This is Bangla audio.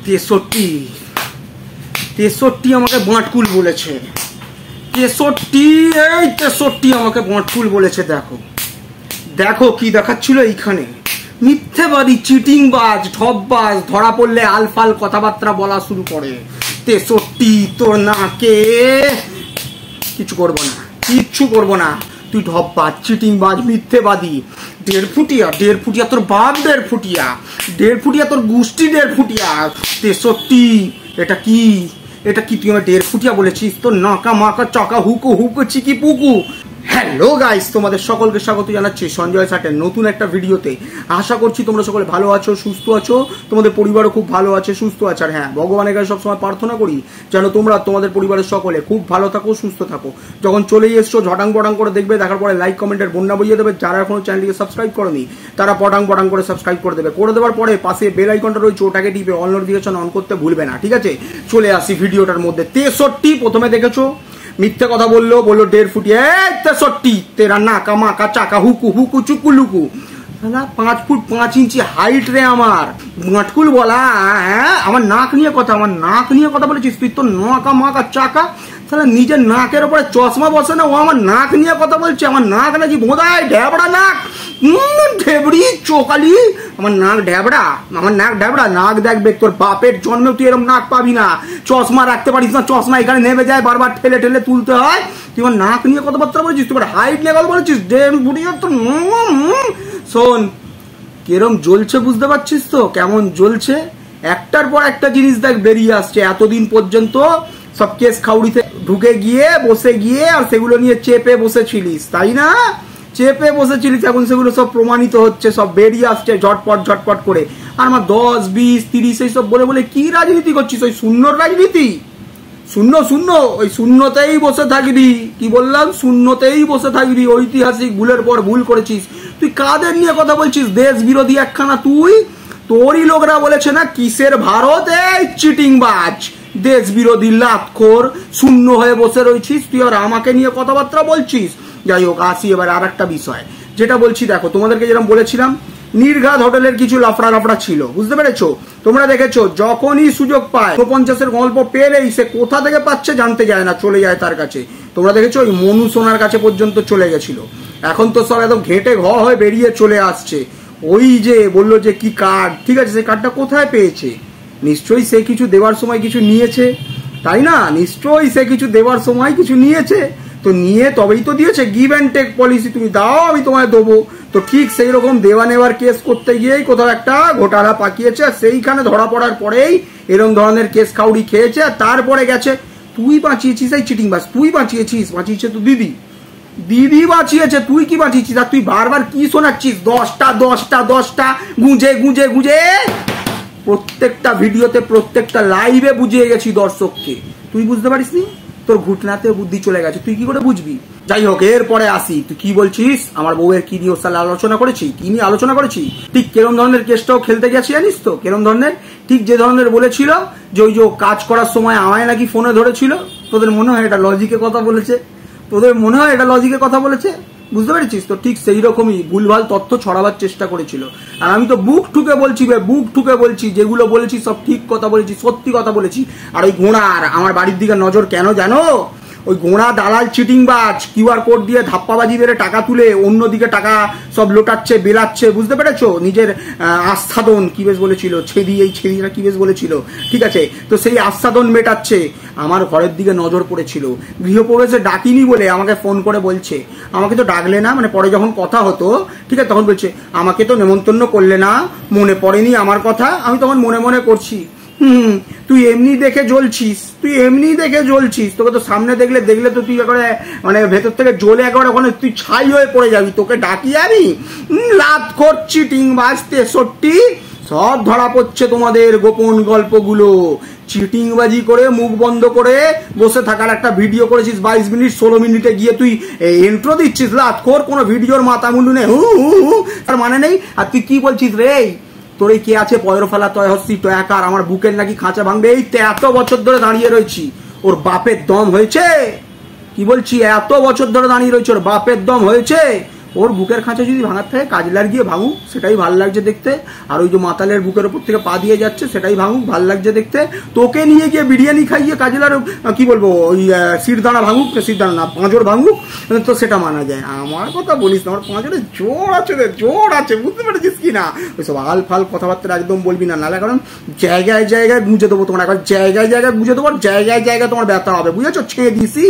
63 আমাকে বাঁটকুল বলেছে। 63 আমাকে বাঁটকুল বলেছে। দেখো দেখো কি দেখাচ্ছিল এইখানে, মিথ্যেবাদী, চিটিংবাজ, ঠপবাজ, ধরা পড়লে আলফাল কথাবার্তা বলা শুরু করে। 63 তোর নাকে কিচ্ছু করবো না, কিচ্ছু করবো না। তুই ঠপবাজ, চিটিংবাজ, মিথ্যেবাদী, 1.5 ফুটিয়া, 1.5 ফুটিয়া তোর বাপ, 1.5 ফুটিয়া, 1.5 ফুটিয়া তোর গোষ্ঠী, 1.5 ফুটিয়া। 63 এটা কি, এটা কি তুই আমার 1.5 ফুটিয়া বলেছিস? তোর নাকা মাকা চাকা হুকু হুকু চিকি পুকু। হ্যালো গাইস, তোমাদের সকলকে স্বাগত জানাচ্ছি সঞ্জয় সাটের নতুন একটা ভিডিওতে। আশা করছি তোমরা সকলে ভালো আছো, সুস্থ আছো, তোমাদের পরিবারও খুব ভালো আছে, সুস্থ আছে। আর হ্যাঁ, ভগবানের কাছে সবসময় প্রার্থনা করি যেন তোমরা তোমাদের পরিবারের সকলে খুব ভালো থাকো, সুস্থ থাকো। যখন চলেই এসছো ঝটাং পটাং করে দেখবে, দেখার পরে লাইক কমেন্টের বন্যা বইয়ে দেবে। যারা এখনো চ্যানেলটিকে সাবস্ক্রাইব করনি তারা পটাং পটাং করে সাবস্ক্রাইব করে দেবে। করে দেওয়ার পরে পাশে বেল আইকনটা রয়েছে, ওটাকে টিপে অল নোটিফিকেশন অন করতে ভুলবে না, ঠিক আছে? চলে আসি ভিডিওটার মধ্যে। 63 প্রথমে দেখেছো মিথ্যে কথা বললো 1.5 ফুটিয়া। 63 তেরা নাকা মাকা চাকা হুকু হুকু চুকু লুকু। 5 ফুট 5 ইঞ্চি হাইট রে আমার, মাটকুল বলা। হ্যাঁ, আমার নাক নিয়ে কথা, আমার নাক নিয়ে কথা বলেছিস তুই? তোর নাকা মাকা চাকা, তাহলে নিজের নাকের উপরে চশমা বসে না, ও আমার নাক নিয়ে কথা বলছে। আমার নাক নাকি বোধায় ঢেবড়া নাক, ঢেবড়ি চোকালি, আমার নাক ঢেবড়া, আমার নাক ঢেবড়া। নাক দেখবে তোর বাপের জন্মে তুই এরকম নাক পাবি না। চশমা রাখতে পারিস না, চশমা এখানে নেমে যায়, বারবার ঠেলে ঠেলে তুলতে হয়। তুই আমার নাক নিয়ে কথাবার্তা বলেছিস, তুই হাইট নিয়ে কথা বলেছিস। শোন কিরম জ্বলছে, বুঝতে পারছিস তো কেমন জ্বলছে? একটার পর একটা জিনিস দেখ বেরিয়ে আসছে। এতদিন পর্যন্ত সব কেস খাউড়িতে ঢুকে গিয়ে বসে গিয়ে আর সেগুলো নিয়ে চেপে বসেছিলিস, তাই না? চেপে বসেছিলিস, এখন সেগুলো সব প্রমাণিত হচ্ছে, সব বেরিয়ে আসছে ঝটপট ঝটপট করে। আর আমার 10, 20, 30 এইসব বলে বলে কি রাজনীতি করছিস? ওই শূন্যর রাজনীতি, শূন্য শূন্য, ওই শূন্যতেই বসে থাকবি। কি বললাম? শূন্যতেই বসে থাকবি। ঐতিহাসিক ভুলের পর ভুল করেছিস। তুই কাদের নিয়ে কথা বলছিস? দেশ বিরোধী একখানা তুই। তোরই লোকরা বলেছে না কিসের ভারত, এই চিটিংবাজ, দেশ বিরোধী লাতখোর, শূন্য হয়ে বসে রয়েছিস তুই, আর আমাকে নিয়ে কথাবার্তা বলছিস। যাই হোক, আসি এবার আর একটা বিষয় যেটা বলছি। দেখো তোমাদেরকে যেরকম বলেছিলাম, নির্ঘাত হোটেলের কিছু লাফড়া লাফড়া ছিল, বুঝতে পেরেছো? তোমরা দেখেছো যখনই সুযোগ পায় 50-এর গল্প পেলেই সে কোথা থেকে পাচ্ছে জানতে যায় না, চলে যায় তার কাছে। তোমরা দেখেছো ওই মনু সোনার কাছে পর্যন্ত চলে গেছিল। এখন তো সব একদম ঘেঁটে ঘ হয়ে বেরিয়ে চলে আসছে। ওই যে বললো যে কি কার্ড, ঠিক আছে, সেই কার্ডটা কোথায় পেয়েছে? নিশ্চয়ই সে কিছু দেওয়ার সময় কিছু নিয়েছে, তাই না? নিশ্চয়ই সে কিছু দেওয়ার সময় কিছু নিয়েছে, তো নিয়ে তবেই তো দিয়েছে। গিভ অ্যান্ড টেক পলিসি, তুমি দাও আমি তোমায় দেবো। তো ঠিক সেই রকম দেওয়া নেওয়ার কেস করতে গিয়েই কোথাও একটা ঘোটালা পাকিয়েছে, আর সেইখানে ধরা পড়ার পরেই এরকম ধরনের কেস খাউড়ি খেয়েছে। আর তারপরে গেছে তুই বাঁচিয়েছিস, এই চিটিংবাজ তুই বাঁচিয়েছিস। বাঁচিয়েছে তো দিদি, দিদি বাঁচিয়েছে, তুই কি বাঁচিয়েছিস? আর তুই বারবার কি শোনাচ্ছিস? 10টা গুঁজে গুঁজে গুঁজে প্রত্যেকটা ভিডিওতে, প্রত্যেকটা লাইভে বুঝিয়ে গেছি দর্শককে। তুই বুঝতে পারিস নি? তোর ঘুটনাতে বুদ্ধি চলে গেছে, তুই কি করে বুঝবি? যাই হোক, এরপরে আসি। তুই কি বলছিস আমার বউয়ের কি নিয়ে সালে আলোচনা করেছি? কি নিয়ে আলোচনা করেছি? ঠিক কেরম ধরনের কেসটাও খেলতে গেছি জানিস তো? কেরম ধরনের? ঠিক যে ধরনের বলেছিল যে ওই যে কাজ করার সময় আমায় নাকি ফোনে ধরেছিল। তোদের মনে হয় এটা লজিকে কথা বলেছে? তোদের মনে হয় এটা লজিকে কথা বলেছে? বুঝতে পেরেছিস তো? ঠিক সেই রকমই ভুলভাল তথ্য ছড়াবার চেষ্টা করেছিল। আর আমি তো বুক ঠুকে বলছি, বুক ঠুকে বলছি, যেগুলো বলেছি সব ঠিক কথা বলেছি, সত্যি কথা বলেছি। আর ওই ঘোড়ার আমার বাড়ির দিকে নজর কেন জানো? ওই ঘোড়া দালাল চিটিংবাজ কিউআর কোড দিয়ে ধাপ্পাবাজি বেড়ে টাকা তুলে অন্যদিকে টাকা সব লোটাচ্ছে, বেলাচ্ছে, বুঝতে পেরেছো? নিজের আস্থাদন কি বেশ বলেছিল, এই ছেদিটা কি বেশ বলেছিল, ঠিক আছে? তো সেই আস্থাদন মেটাচ্ছে। আমার ঘরের দিকে নজর পড়েছিল, গৃহপ্রবেশে ডাকিনি বলে আমাকে ফোন করে বলছে, আমাকে তো ডাকলে না, মানে পরে যখন কথা হতো, ঠিক আছে, তখন বলছে আমাকে তো নেমন্তন্ন করলে না, মনে পড়েনি আমার কথা। আমি তখন মনে মনে করছি, তুই এমনি দেখে জ্বলছিস, তুই এমনি দেখে জ্বলছিস। তোকে তো সামনে দেখলে তো তুই একবারে মানে ভেতর থেকে জ্বলে একবারে ওখানে তুই ছাই হয়ে পড়ে যাবি। তোকে ডাকি আমি লাত করছি টিংবাজ 63 সব ধরা পড়ছে তোমাদের গোপন গল্পগুলো। চিটিংবাজি করে মুখ বন্ধ করে বসে থাকার একটা ভিডিও করেছিস 22 মিনিট, 16 মিনিটে গিয়ে তুই ইন্ট্রো দিচ্ছিস লাতখোর, কোনো ভিডিওর মাথা মুন্ডু নেই, তার মানে নেই। আর তুই কি বলছিস রে? তোর এই কে আছে পয়র ফেলা তয় হস্তি টয়াকার, আমার বুকের নাকি খাঁচা ভাঙবে। এই এত বছর ধরে দাঁড়িয়ে রয়েছি, ওর বাপের দম হয়েছে? কি বলছি? এত বছর ধরে দাঁড়িয়ে রয়েছে, ওর বাপের দম হয়েছে? ওর বুকের খাঁচা যদি ভাঙার থাকে কাজলার গিয়ে ভাঙুক, সেটাই ভাল লাগছে দেখতে। আর ওই যে মাতালের বুকের উপর থেকে পা দিয়ে যাচ্ছে সেটাই ভাঙুক, ভাল লাগছে দেখতে। তোকে নিয়ে গিয়ে বিরিয়ানি খাইয়ে কাজলার কি বলবো ওই শিরদানা ভাঙুক, শিরদানা না পাঁজর ভাঙুক, তো সেটা মানা যায়। আমার কথা বলিস না, আমার পাঁজরে জোর আছে রে, জোর আছে, বুঝতে পেরেছিস কি না? ওইসব আল ফাল কথাবার্তা একদম বলবি না, নাহলে কারণ জায়গায় জায়গায় গুঁজে দেবো তোমার, একবার জায়গায় জায়গায় গুঁজে দেবো, জায়গায় জায়গায় তোমার ব্যথা হবে, বুঝেছো? ছেড়ে দিসি।